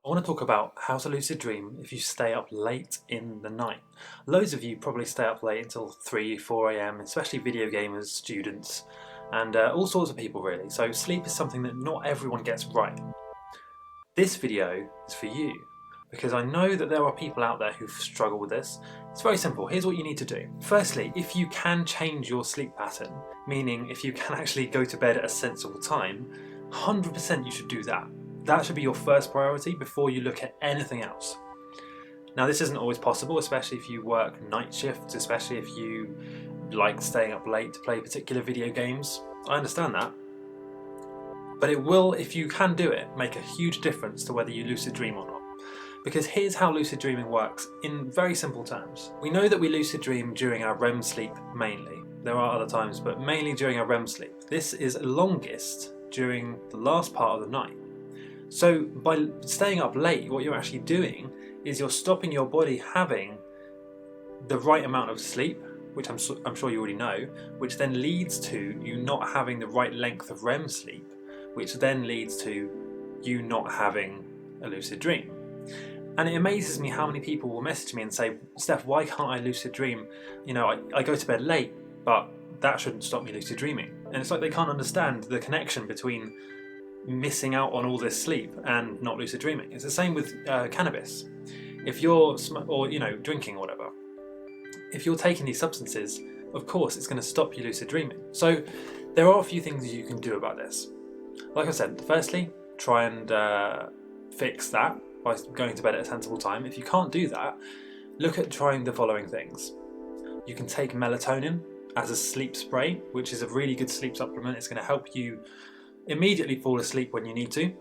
I want to talk about how to lucid dream if you stay up late in the night. Loads of you probably stay up late until 3, 4 a.m, especially video gamers, students, and all sorts of people really. So sleep is something that not everyone gets right. This video is for you because I know that there are people out there who struggle with this. It's very simple. Here's what you need to do. Firstly, if you can change your sleep pattern, meaning if you can actually go to bed at a sensible time, 100% you should do that. That should be your first priority before you look at anything else. Now this isn't always possible, especially if you work night shifts, especially if you like staying up late to play particular video games. I understand that. But it will, if you can do it, make a huge difference to whether you lucid dream or not. Because here's how lucid dreaming works in very simple terms. We know that we lucid dream during our REM sleep mainly. There are other times, but mainly during our REM sleep. This is longest during the last part of the night. So by staying up late, what you're actually doing is you're stopping your body having the right amount of sleep, which I'm sure you already know, which then leads to you not having the right length of REM sleep, which then leads to you not having a lucid dream. And it amazes me how many people will message me and say, Steph, why can't I lucid dream? You know, I go to bed late, but that shouldn't stop me lucid dreaming. And it's like they can't understand the connection between missing out on all this sleep and not lucid dreaming. It's the same with cannabis. If you're drinking or whatever, if you're taking these substances, of course it's going to stop you lucid dreaming. So there are a few things you can do about this. Like I said, firstly, try and fix that by going to bed at a sensible time. If you can't do that, look at trying the following things. You can take melatonin as a sleep spray, which is a really good sleep supplement. It's going to help you immediately fall asleep when you need to.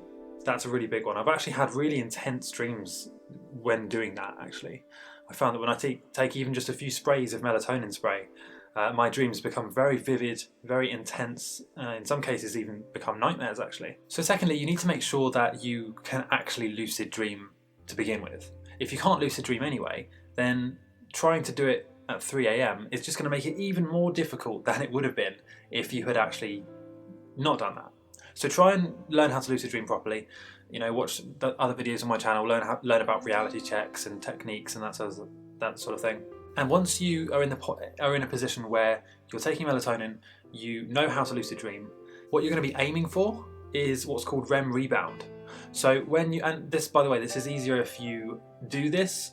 That's a really big one. I've actually had really intense dreams when doing that, actually. I found that when I take even just a few sprays of melatonin spray, my dreams become very vivid, very intense, in some cases even become nightmares actually. So secondly, you need to make sure that you can actually lucid dream to begin with. If you can't lucid dream anyway, then trying to do it at 3 a.m. is just going to make it even more difficult than it would have been if you had actually not done that. So try and learn how to lucid dream properly. You know, watch the other videos on my channel, learn about reality checks and techniques and that sort of thing. And once you are in a position where you're taking melatonin, you know how to lucid dream, what you're going to be aiming for is what's called REM rebound. So and this, by the way, this is easier if you do this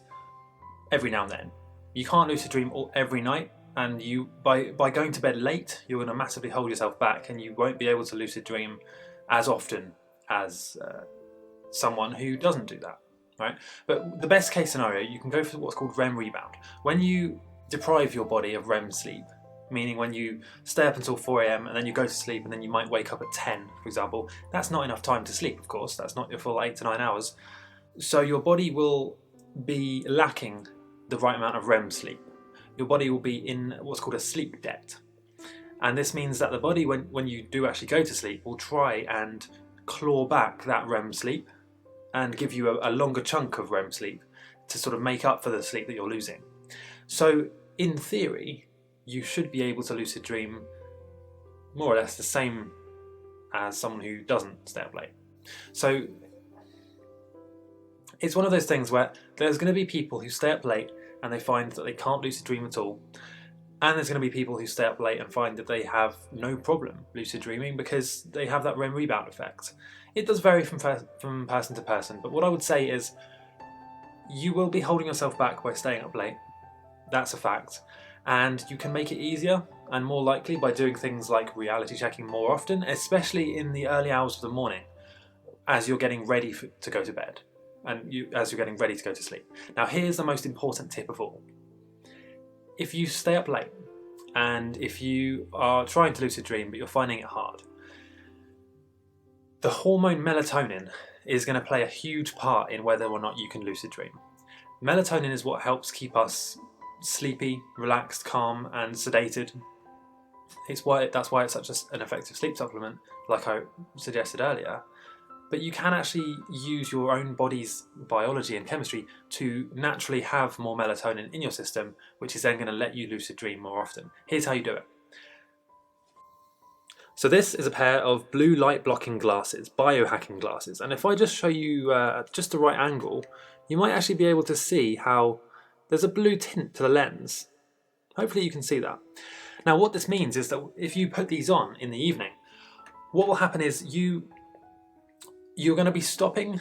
every now and then. You can't lucid dream every night, and by going to bed late, you're going to massively hold yourself back, and you won't be able to lucid dream as often as someone who doesn't do that. Right? But the best case scenario, you can go for what's called REM rebound. When you deprive your body of REM sleep, meaning when you stay up until 4 a.m. and then you go to sleep and then you might wake up at 10, for example, that's not enough time to sleep, of course. That's not your full 8 to 9 hours. So your body will be lacking the right amount of REM sleep. Your body will be in what's called a sleep debt. And this means that the body, when you do actually go to sleep, will try and claw back that REM sleep and give you a longer chunk of REM sleep to sort of make up for the sleep that you're losing. So in theory, you should be able to lucid dream more or less the same as someone who doesn't stay up late. So it's one of those things where there's going to be people who stay up late and they find that they can't lucid dream at all. And there's going to be people who stay up late and find that they have no problem lucid dreaming because they have that REM rebound effect. It does vary from person to person, but what I would say is you will be holding yourself back by staying up late. That's a fact. And you can make it easier and more likely by doing things like reality checking more often, especially in the early hours of the morning as you're getting ready to go to bed and as you're getting ready to go to sleep. Now here's the most important tip of all. If you stay up late and if you are trying to lucid dream but you're finding it hard, the hormone melatonin is going to play a huge part in whether or not you can lucid dream. Melatonin is what helps keep us sleepy, relaxed, calm and sedated. That's why it's such an effective sleep supplement, like I suggested earlier. But you can actually use your own body's biology and chemistry to naturally have more melatonin in your system, which is then going to let you lucid dream more often. Here's how you do it. So this is a pair of blue light blocking glasses, biohacking glasses, and if I just show you just the right angle, you might actually be able to see how there's a blue tint to the lens. Hopefully you can see that. Now what this means is that if you put these on in the evening, what will happen is you're going to be stopping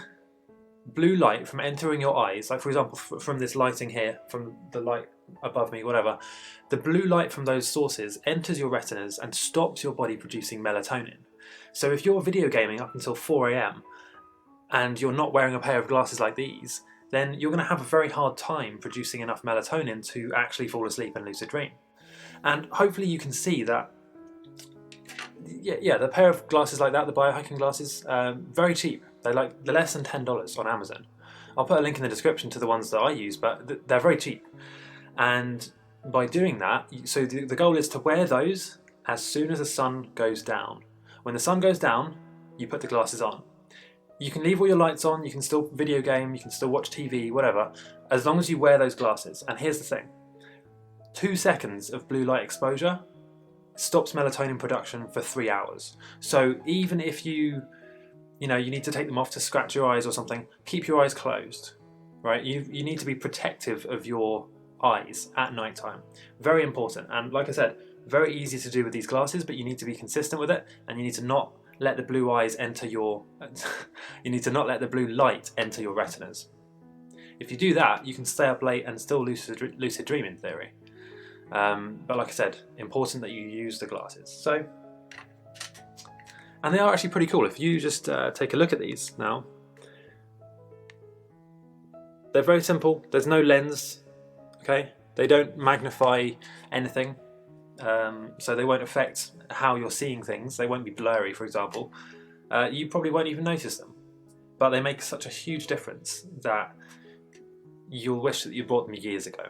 blue light from entering your eyes, like for example from this lighting here, from the light above me, whatever. The blue light from those sources enters your retinas and stops your body producing melatonin. So if you're video gaming up until 4 AM and you're not wearing a pair of glasses like these, then you're going to have a very hard time producing enough melatonin to actually fall asleep and lucid dream. And hopefully you can see that, yeah, the pair of glasses like that, the biohacking glasses, very cheap. They're less than $10 on Amazon. I'll put a link in the description to the ones that I use, but they're very cheap. And by doing that, so the goal is to wear those as soon as the sun goes down. When the sun goes down, you put the glasses on. You can leave all your lights on, you can still video game, you can still watch TV, whatever, as long as you wear those glasses. And here's the thing, 2 seconds of blue light exposure stops melatonin production for 3 hours. So even if you need to take them off to scratch your eyes or something, keep your eyes closed, right? You need to be protective of your eyes at night time. Very important. And like I said, very easy to do with these glasses, but you need to be consistent with it, and you need to not let the blue eyes enter your you need to not let the blue light enter your retinas. If you do that, you can stay up late and still lucid dream in theory. But like I said, important that you use the glasses. So, and they are actually pretty cool. If you just take a look at these now, they're very simple. There's no lens, okay? They don't magnify anything, so they won't affect how you're seeing things. They won't be blurry, for example. You probably won't even notice them, but they make such a huge difference that you'll wish that you bought them years ago.